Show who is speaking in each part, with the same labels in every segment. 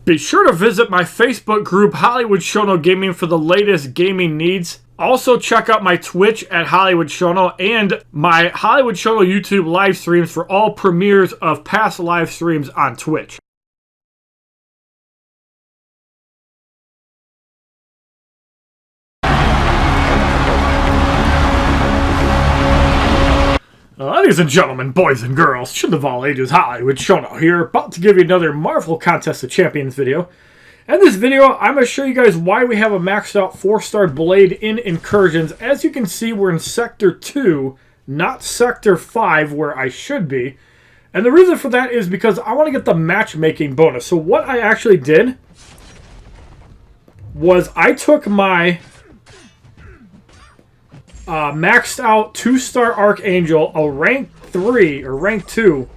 Speaker 1: Be sure to visit my Facebook group, HollywoodShono Gaming, for the latest gaming needs. Also, check out my Twitch at HollywoodShono and my HollywoodShono YouTube live streams for all premieres of past live streams on Twitch. Ladies and gentlemen, boys and girls, children of all ages, HollywoodShono here, about to give you another Marvel Contest of Champions video. In this video, I'm going to show you guys why we have a maxed out 4-star blade in Incursions. As you can see, we're in Sector 2, not Sector 5, where I should be. And the reason for that is because I want to get the matchmaking bonus. So what I actually did was I took my maxed out 2-star Archangel, a rank 3 or rank 2.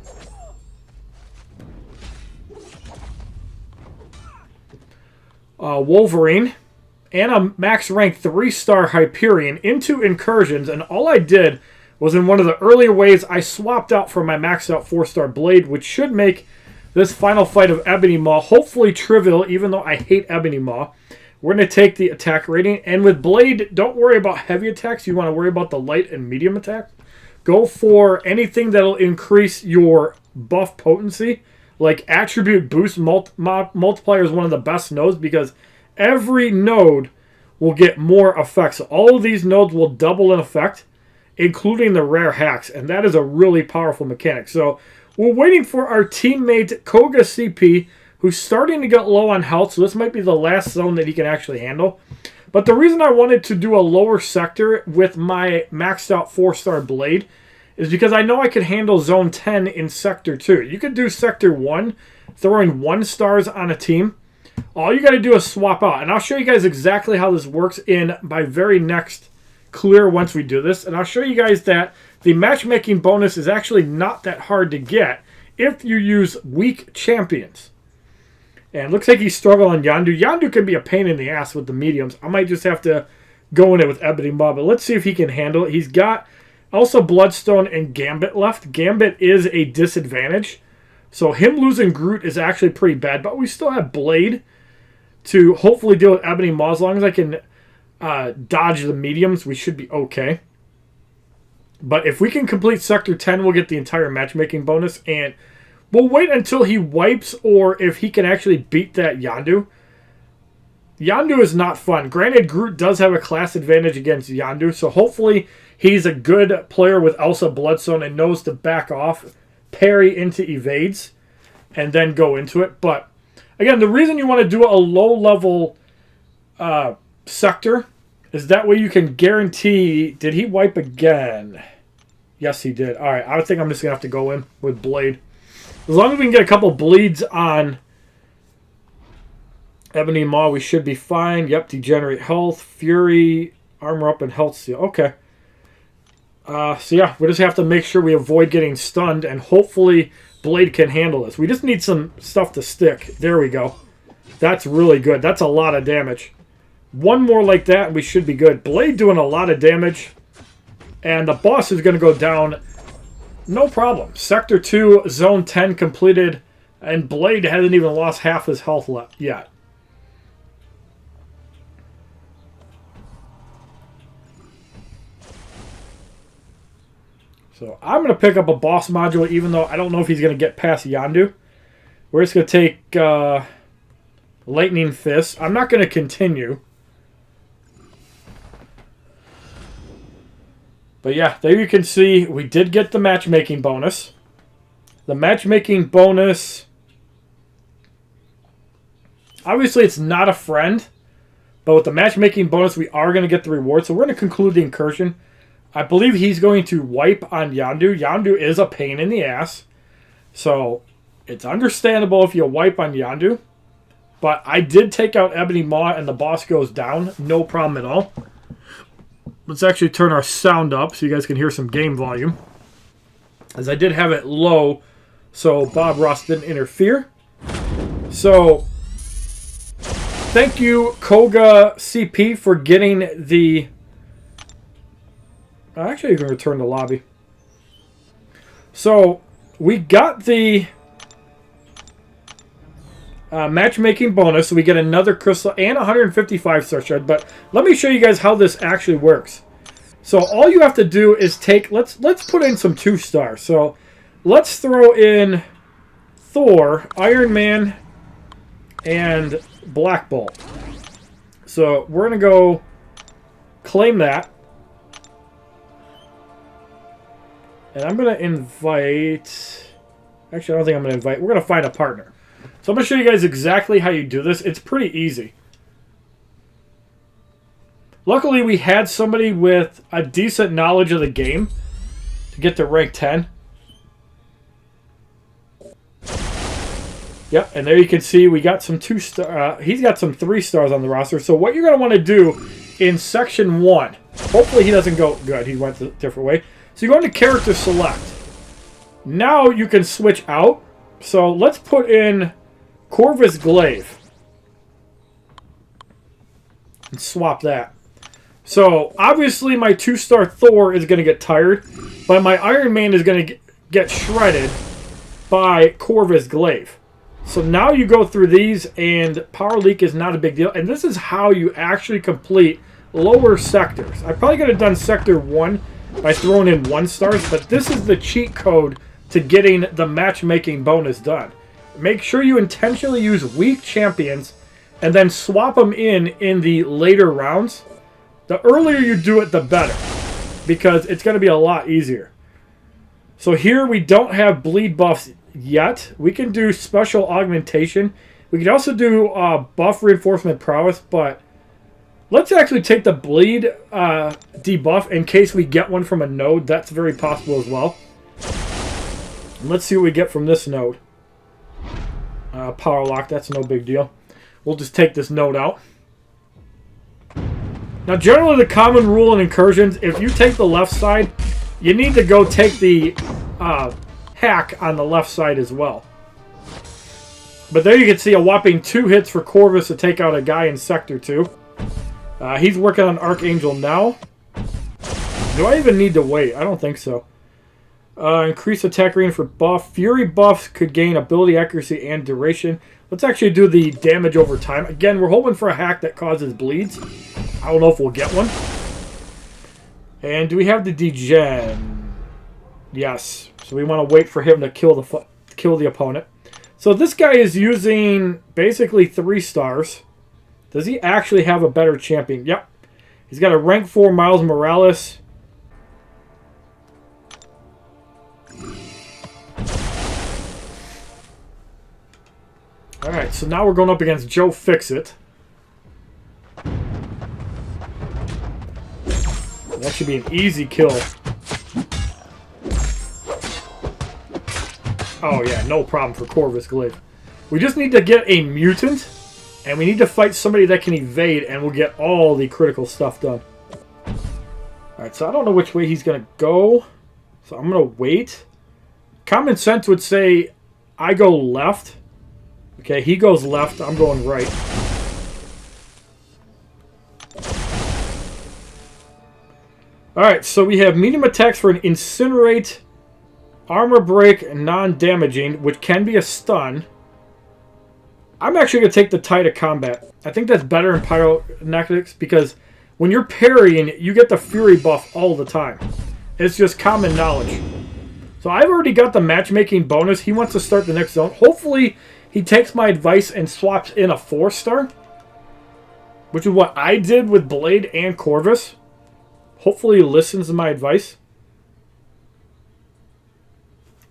Speaker 1: Wolverine, and a max rank 3-star Hyperion into Incursions, and all I did was in one of the earlier waves I swapped out for my maxed out 4-star Blade, which should make this final fight of Ebony Maw hopefully trivial, even though I hate Ebony Maw. We're going to take the attack rating, and with Blade, don't worry about heavy attacks. You want to worry about the light and medium attacks. Go for anything that'll increase your buff potency. Like Attribute Boost Multiplier is one of the best nodes because every node will get more effects. So all of these nodes will double in effect, including the rare hacks, and that is a really powerful mechanic. So we're waiting for our teammate Koga CP, who's starting to get low on health, so this might be the last zone that he can actually handle. But the reason I wanted to do a lower sector with my maxed out 4-star Blade is because I know I could handle Zone 10 in Sector 2. You could do Sector 1, throwing 1-stars on a team. All you got to do is swap out. And I'll show you guys exactly how this works in my very next clear once we do this. And I'll show you guys that the matchmaking bonus is actually not that hard to get if you use weak champions. And it looks like he's struggling on Yondu. Yondu can be a pain in the ass with the mediums. I might just have to go in it with Ebony Maw, but let's see if he can handle it. He's got also Bloodstone and Gambit left. Gambit is a disadvantage. So him losing Groot is actually pretty bad, but we still have Blade to hopefully deal with Ebony Maw. As long as I can dodge the mediums, we should be okay. But if we can complete Sector 10, we'll get the entire matchmaking bonus, and we'll wait until he wipes or if he can actually beat that Yondu. Yondu is not fun. Granted, Groot does have a class advantage against Yondu, so hopefully he's a good player with Elsa Bloodstone and knows to back off, parry into evades, and then go into it. But, again, the reason you want to do a low-level sector is that way you can guarantee... Did he wipe again? Yes, he did. All right, I think I'm just going to have to go in with Blade. As long as we can get a couple bleeds on Ebony Maw, we should be fine. Yep, Degenerate Health, Fury, Armor Up, and Health Seal. Okay. So yeah, we just have to make sure we avoid getting stunned, and hopefully Blade can handle this. We just need some stuff to stick. There we go. That's really good. That's a lot of damage. One more like that, and we should be good. Blade doing a lot of damage, and the boss is going to go down. No problem. Sector 2, Zone 10 completed, and Blade hasn't even lost half his health left yet. So I'm going to pick up a boss module, even though I don't know if he's going to get past Yondu. We're just going to take Lightning Fist. I'm not going to continue. But yeah, there you can see we did get the matchmaking bonus. The matchmaking bonus, obviously it's not a friend, but with the matchmaking bonus we are going to get the reward. So we're going to conclude the incursion. I believe he's going to wipe on Yondu. Yondu is a pain in the ass. So it's understandable if you wipe on Yondu. But I did take out Ebony Maw and the boss goes down. No problem at all. Let's actually turn our sound up so you guys can hear some game volume, as I did have it low so Bob Ross didn't interfere. So thank you, Koga CP, for getting the... Actually, you can return to lobby. So we got the matchmaking bonus, so we get another crystal and 155 star shard. But let me show you guys how this actually works. So all you have to do is take, let's put in some 2 stars. So let's throw in Thor, Iron Man, and Black Bolt. So we're going to go claim that. And I'm going to invite... Actually, I don't think I'm going to invite. We're going to find a partner. So I'm going to show you guys exactly how you do this. It's pretty easy. Luckily, we had somebody with a decent knowledge of the game to get to rank 10. Yep, and there you can see we got some 2 star. He's got some 3 stars on the roster. So what you're going to want to do in section 1, hopefully he doesn't go good. He went a different way. So you go into character select. Now you can switch out. So let's put in Corvus Glaive and swap that. So obviously my 2-star Thor is going to get tired, but my Iron Man is going to get shredded by Corvus Glaive. So now you go through these, and power leak is not a big deal. And this is how you actually complete lower sectors. I probably could have done sector 1 by throwing in 1 stars, but this is the cheat code to getting the matchmaking bonus done. Make sure you intentionally use weak champions and then swap them in the later rounds. The earlier you do it, the better, because it's going to be a lot easier. So here we don't have bleed buffs yet. We can do special augmentation. We could also do buff reinforcement prowess, but let's actually take the bleed debuff in case we get one from a node. That's very possible as well. And let's see what we get from this node. Power lock, that's no big deal. We'll just take this node out. Now, generally, the common rule in incursions, if you take the left side, you need to go take the hack on the left side as well. But there you can see a whopping 2 hits for Corvus to take out a guy in Sector 2. He's working on Archangel now. Do I even need to wait? I don't think so. Increase attack range for buff. Fury buffs could gain ability accuracy and duration. Let's actually do the damage over time. Again, we're hoping for a hack that causes bleeds. I don't know if we'll get one. And do we have the degen? Yes. So we want to wait for him to kill the opponent. So this guy is using basically 3 stars. Does he actually have a better champion? Yep. He's got a rank 4 Miles Morales. Alright, so now we're going up against Joe Fixit. That should be an easy kill. Oh yeah, no problem for Corvus Glaive. We just need to get a mutant, and we need to fight somebody that can evade, and we'll get all the critical stuff done. Alright, so I don't know which way he's going to go. So I'm going to wait. Common sense would say I go left. Okay, he goes left, I'm going right. Alright, so we have medium attacks for an Incinerate, Armor Break, and non-damaging, which can be a stun. I'm actually going to take the Tide of Combat. I think that's better in Pyrotechnics because when you're parrying, you get the Fury buff all the time. It's just common knowledge. So I've already got the matchmaking bonus. He wants to start the next zone. Hopefully he takes my advice and swaps in a 4-star, which is what I did with Blade and Corvus. Hopefully he listens to my advice.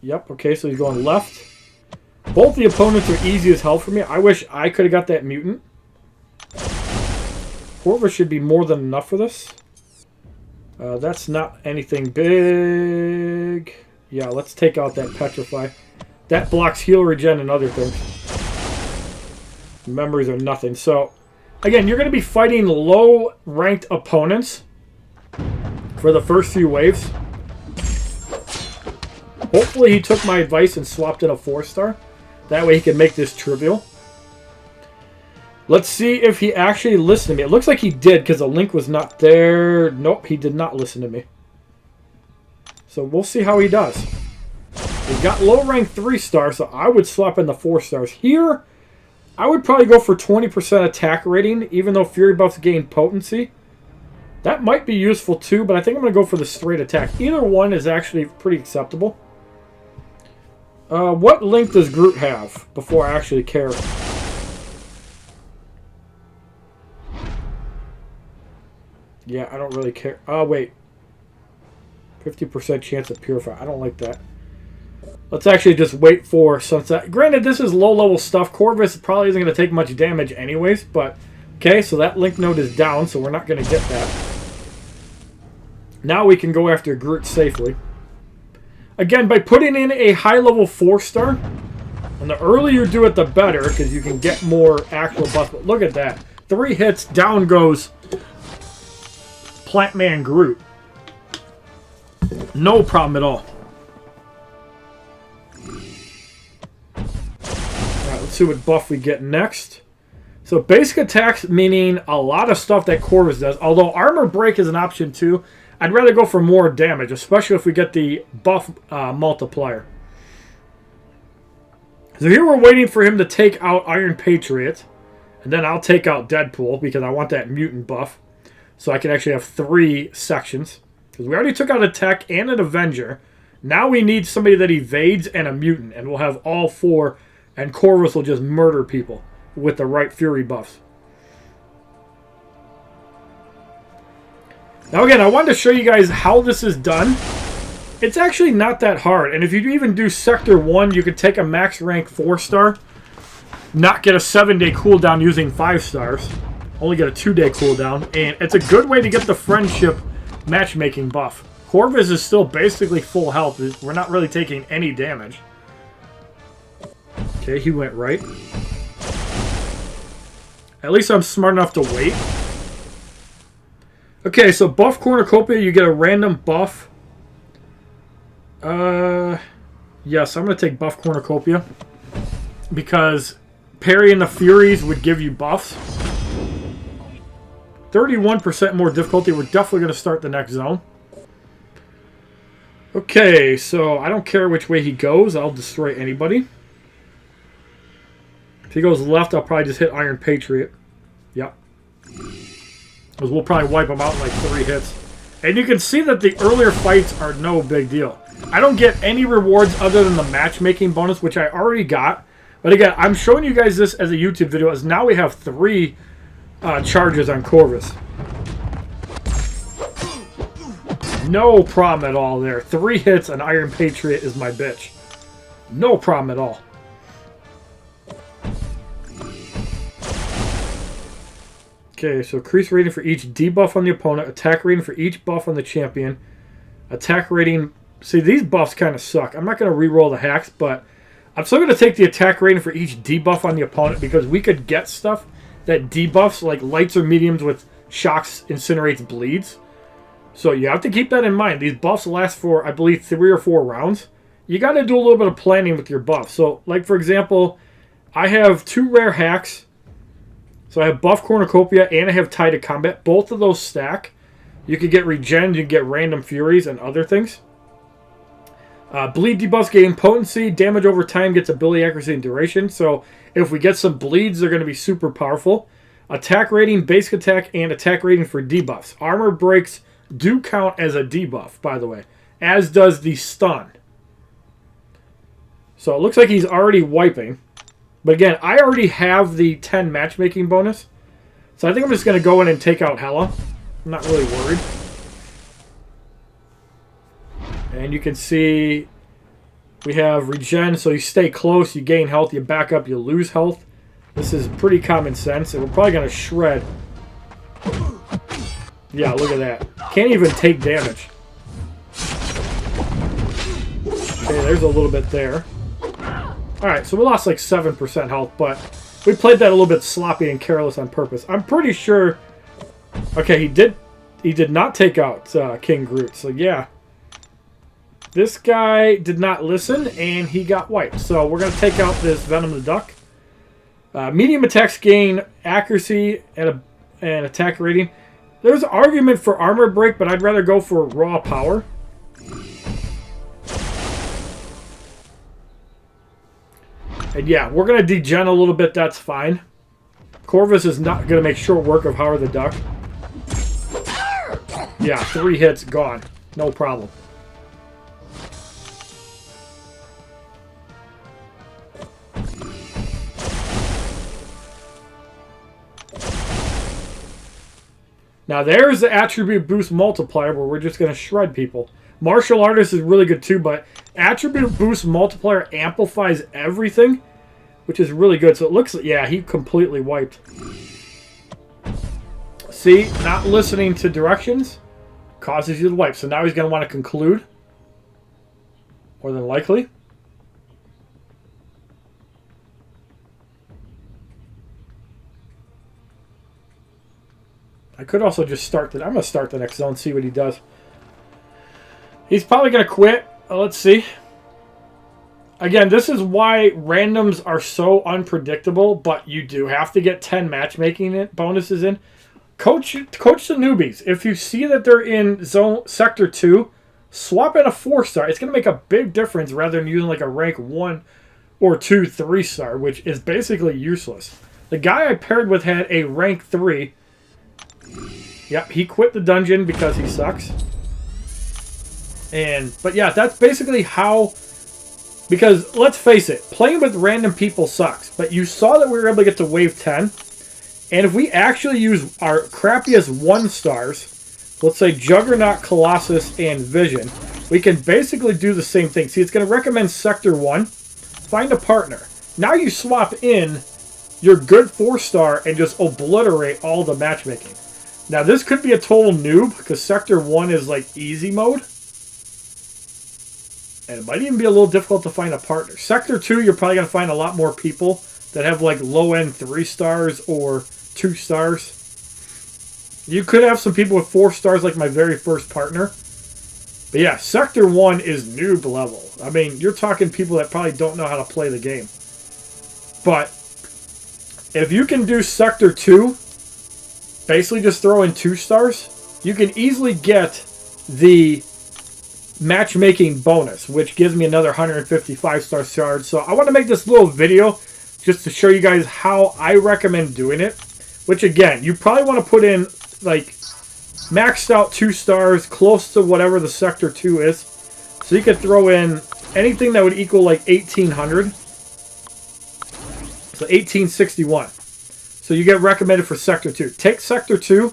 Speaker 1: Yep, okay, so he's going left. Both the opponents are easy as hell for me. I wish I could have got that mutant. Corvus should be more than enough for this. That's not anything big. Yeah, let's take out that Petrify. That blocks heal regen and other things. Memories are nothing. So, again, you're going to be fighting low-ranked opponents for the first few waves. Hopefully he took my advice and swapped in a 4-star. That way he can make this trivial. Let's see if he actually listened to me. It looks like he did because the link was not there. Nope, he did not listen to me. So we'll see how he does. We've got low rank 3 stars, so I would swap in the 4 stars. Here, I would probably go for 20% attack rating, even though Fury buffs gain potency. That might be useful too, but I think I'm going to go for the straight attack. Either one is actually pretty acceptable. What link does Groot have before I actually care? Yeah, I don't really care. Oh, wait. 50% chance of purify. I don't like that. Let's actually just wait for sunset. Granted, this is low-level stuff. Corvus probably isn't going to take much damage anyways, but... Okay, so that link node is down, so we're not going to get that. Now we can go after Groot safely. Again, by putting in a high-level 4-star, and the earlier you do it, the better, because you can get more actual buffs. But look at that. 3 hits, down goes Plant Man Groot. No problem at all. Alright, let's see what buff we get next. So basic attacks, meaning a lot of stuff that Corvus does. Although armor break is an option too. I'd rather go for more damage, especially if we get the buff multiplier. So here we're waiting for him to take out Iron Patriot. And then I'll take out Deadpool because I want that mutant buff. So I can actually have 3 sections. Because we already took out a tech and an Avenger. Now we need somebody that evades and a mutant. And we'll have all 4. And Corvus will just murder people with the right Fury buffs. Now again, I wanted to show you guys how this is done. It's actually not that hard. And if you even do Sector 1, you could take a max rank 4-star. Not get a 7-day cooldown using 5 stars. Only get a 2-day cooldown. And it's a good way to get the friendship matchmaking buff. Corvus is still basically full health. We're not really taking any damage. Okay, he went right. At least I'm smart enough to wait. Okay, so buff cornucopia, you get a random buff. Yes, I'm going to take buff cornucopia. Because parrying the Furies would give you buffs. 31% more difficulty. We're definitely going to start the next zone. Okay, so I don't care which way he goes. I'll destroy anybody. If he goes left, I'll probably just hit Iron Patriot. Yep. Because we'll probably wipe him out in like 3 hits. And you can see that the earlier fights are no big deal. I don't get any rewards other than the matchmaking bonus, which I already got. But again, I'm showing you guys this as a YouTube video, as now we have 3 charges on Corvus. No problem at all there. 3 hits, and Iron Patriot is my bitch. No problem at all. Okay, so increase rating for each debuff on the opponent, attack rating for each buff on the champion, attack rating... See, these buffs kind of suck. I'm not going to re-roll the hacks, but I'm still going to take the attack rating for each debuff on the opponent because we could get stuff that debuffs, like lights or mediums with shocks, incinerates, bleeds. So you have to keep that in mind. These buffs last for, I believe, 3 or 4 rounds. You got to do a little bit of planning with your buffs. So, like, for example, I have 2 rare hacks. So I have buff cornucopia and I have tie to combat. Both of those stack. You can get regen, you can get random furies and other things. Bleed debuffs gain potency, damage over time, gets ability accuracy and duration. So if we get some bleeds, they're going to be super powerful. Attack rating, basic attack, and attack rating for debuffs. Armor breaks do count as a debuff, by the way. As does the stun. So it looks like he's already wiping. But again, I already have the 10 matchmaking bonus. So I think I'm just going to go in and take out Hela. I'm not really worried. And you can see we have regen. So you stay close, you gain health, you back up, you lose health. This is pretty common sense. And we're probably going to shred. Yeah, look at that. Can't even take damage. Okay, there's a little bit there. Alright, so we lost like 7% health, but we played that a little bit sloppy and careless on purpose. I'm pretty sure... Okay, he did not take out King Groot, so yeah. This guy did not listen, and he got wiped. So we're going to take out this Venom the Duck. Medium attacks gain accuracy and attack rating. There's an argument for armor break, but I'd rather go for raw power. And yeah, we're going to degen a little bit. That's fine. Corvus is not going to make short work of Howard the Duck. Yeah, 3 hits, gone. No problem. Now there's the attribute boost multiplier where we're just going to shred people. Martial artist is really good too, but attribute boost multiplier amplifies everything, which is really good. So it looks like, yeah, he completely wiped. See, not listening to directions causes you to wipe. So now he's going to want to conclude, more than likely. I could also just start the... I'm going to start the next zone, see what he does. He's probably going to quit. Let's see. Again, this is why randoms are so unpredictable, but you do have to get 10 matchmaking bonuses in. Coach the newbies. If you see that they're in Sector 2, swap in a 4-star. It's going to make a big difference rather than using like a rank 1 or 2 3-star, which is basically useless. The guy I paired with had a rank 3. Yep, he quit the dungeon because he sucks. But yeah, that's basically how... Because, let's face it, playing with random people sucks. But you saw that we were able to get to wave 10. And if we actually use our crappiest 1-stars, let's say Juggernaut, Colossus, and Vision, we can basically do the same thing. See, it's going to recommend Sector 1. Find a partner. Now you swap in your good 4-star and just obliterate all the matchmaking. Now, this could be a total noob, because Sector 1 is like easy mode. And it might even be a little difficult to find a partner. Sector 2, you're probably going to find a lot more people that have like low-end 3-stars or 2 stars. You could have some people with 4 stars like my very first partner. But yeah, Sector 1 is noob level. I mean, you're talking people that probably don't know how to play the game. But if you can do Sector 2, basically just throw in 2 stars, you can easily get the matchmaking bonus, which gives me another 155 star charge. So I want to make this little video just to show you guys how I recommend doing it. Which again, you probably want to put in like maxed out 2 stars, close to whatever the Sector 2 is. So you could throw in anything that would equal like 1800. So 1861. So you get recommended for Sector 2. Take Sector 2,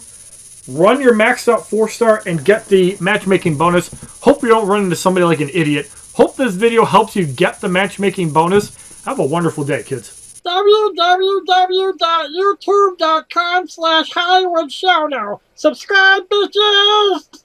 Speaker 1: run your maxed out 4-star, and get the matchmaking bonus. Hope you don't run into somebody like an idiot. Hope this video helps you get the matchmaking bonus. Have a wonderful day, kids.
Speaker 2: www.youtube.com/HollywoodShono. Subscribe, bitches!